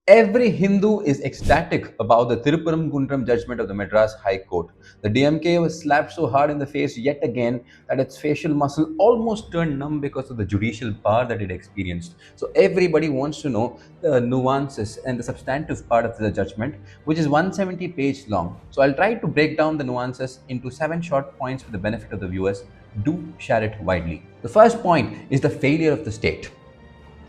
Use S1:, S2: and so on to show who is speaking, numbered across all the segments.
S1: Every Hindu is ecstatic about the T.kundram judgment of the Madras High Court. The DMK was slapped so hard in the face yet again that its facial muscle almost turned numb because of the judicial power that it experienced. So everybody wants to know the nuances and the substantive part of the judgment, which is 170 pages long. So I'll try to break down the nuances into 7 short points for the benefit of the viewers. Do share it widely. The first point is the failure of the state.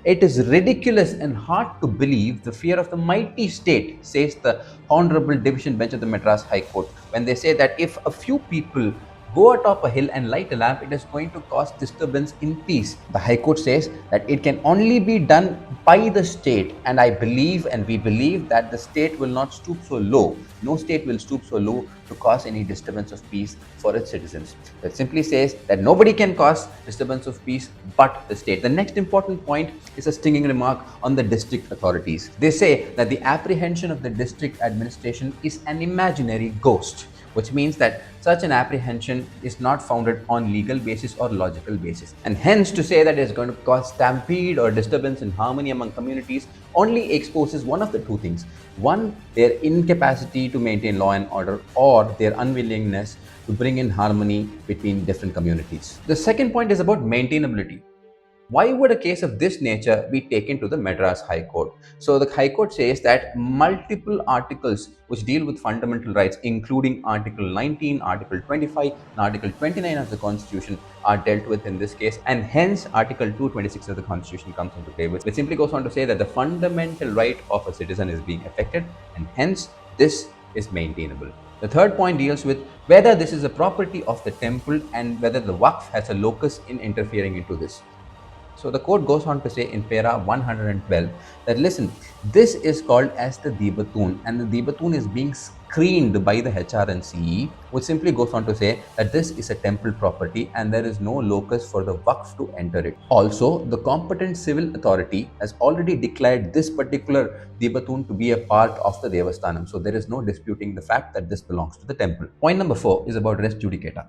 S1: It is ridiculous and hard to believe the fear of the mighty state, says the Honorable Division Bench of the Madras High Court, when they say that if a few people go atop a hill and light a lamp, it is going to cause disturbance in peace. The High Court says that it can only be done by the state, and I believe and we believe that the state will not stoop so low. No state will stoop so low to cause any disturbance of peace for its citizens. That simply says that nobody can cause disturbance of peace but the state. The next important point is a stinging remark on the district authorities. They say that the apprehension of the district administration is an imaginary ghost, which means that such an apprehension is not founded on legal basis or logical basis. And hence to say that it's going to cause stampede or disturbance in harmony among communities only exposes one of the two things. One, their incapacity to maintain law and order, or their unwillingness to bring in harmony between different communities. The second point is about maintainability. Why would a case of this nature be taken to the Madras High Court? So the High Court says that multiple articles which deal with fundamental rights, including Article 19, Article 25, and Article 29 of the Constitution, are dealt with in this case, and hence Article 226 of the Constitution comes into play, which simply goes on to say that the fundamental right of a citizen is being affected, and hence this is maintainable. The third point deals with whether this is a property of the temple and whether the Waqf has a locus in interfering into this. So the court goes on to say in para 112 that listen, this is called as the Debatun, and the Debatun is being screened by the HRNCE, which simply goes on to say that this is a temple property and there is no locus for the Waqf to enter it. Also, the competent civil authority has already declared this particular Debatun to be a part of the Devasthanam. So there is no disputing the fact that this belongs to the temple. Point number 4 is about res judicata.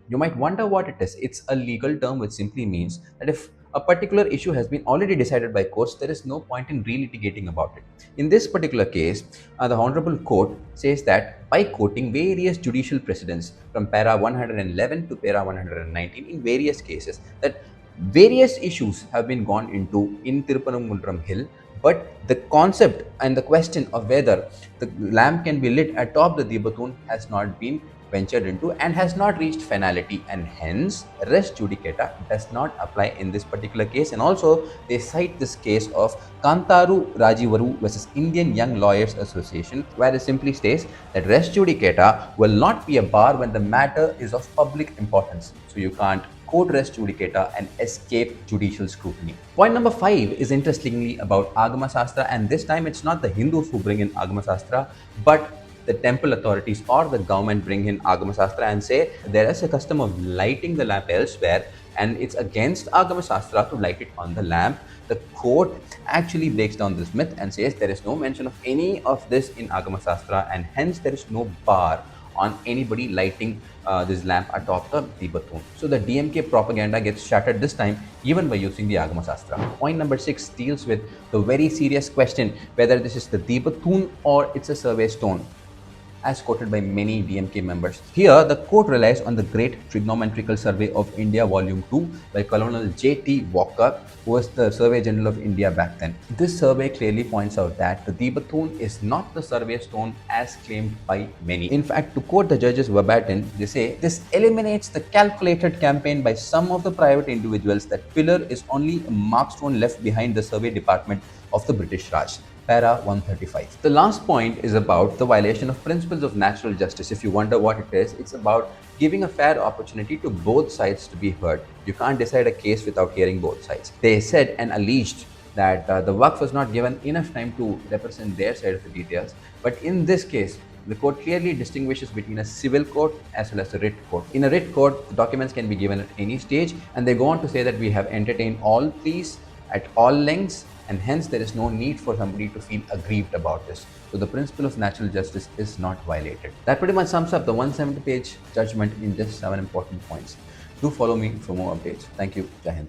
S1: You might wonder what it is. It's a legal term which simply means that if a particular issue has been already decided by courts, there is no point in relitigating about it. In this particular case, the Honorable Court says that by quoting various judicial precedents from para 111 to para 119 in various cases, that various issues have been gone into in Tirupparamkundram Hill, but the concept and the question of whether the lamp can be lit atop the Debatun has not been ventured into and has not reached finality, and hence res judicata does not apply in this particular case. And also they cite this case of Kantaru Rajivaru versus Indian Young Lawyers Association, where it simply states that res judicata will not be a bar when the matter is of public importance. So you can't quote res judicata and escape judicial scrutiny. Point number 5 is interestingly about Agama Sastra, and this time it's not the Hindus who bring in Agama Sastra, but the temple authorities or the government bring in Agama Sastra and say there is a custom of lighting the lamp elsewhere and it's against Agama Sastra to light it on the lamp. The court actually breaks down this myth and says there is no mention of any of this in Agama Sastra, and hence there is no bar on anybody lighting this lamp atop the Debatun. So the DMK propaganda gets shattered this time even by using the Agama Sastra. Point number 6 deals with the very serious question whether this is the Debatun or it's a survey stone, as quoted by many DMK members. Here, the court relies on the Great Trigonometrical Survey of India Volume 2 by Colonel J.T. Walker, who was the Survey General of India back then. This survey clearly points out that the Debatun is not the survey stone as claimed by many. In fact, to quote the judges verbatim, they say, this eliminates the calculated campaign by some of the private individuals that pillar is only a markstone left behind the survey department of the British Raj. Para 135. The last point is about the violation of principles of natural justice. If you wonder what it is, it's about giving a fair opportunity to both sides to be heard. You can't decide a case without hearing both sides. They said and alleged that the Waqf was not given enough time to represent their side of the details. But in this case, the court clearly distinguishes between a civil court as well as a writ court. In a writ court, the documents can be given at any stage, and they go on to say that we have entertained all pleas at all lengths, and hence there is no need for somebody to feel aggrieved about this. So the principle of natural justice is not violated. That pretty much sums up the 170-page judgment in just 7 important points. Do follow me for more updates. Thank you. Jai Hind.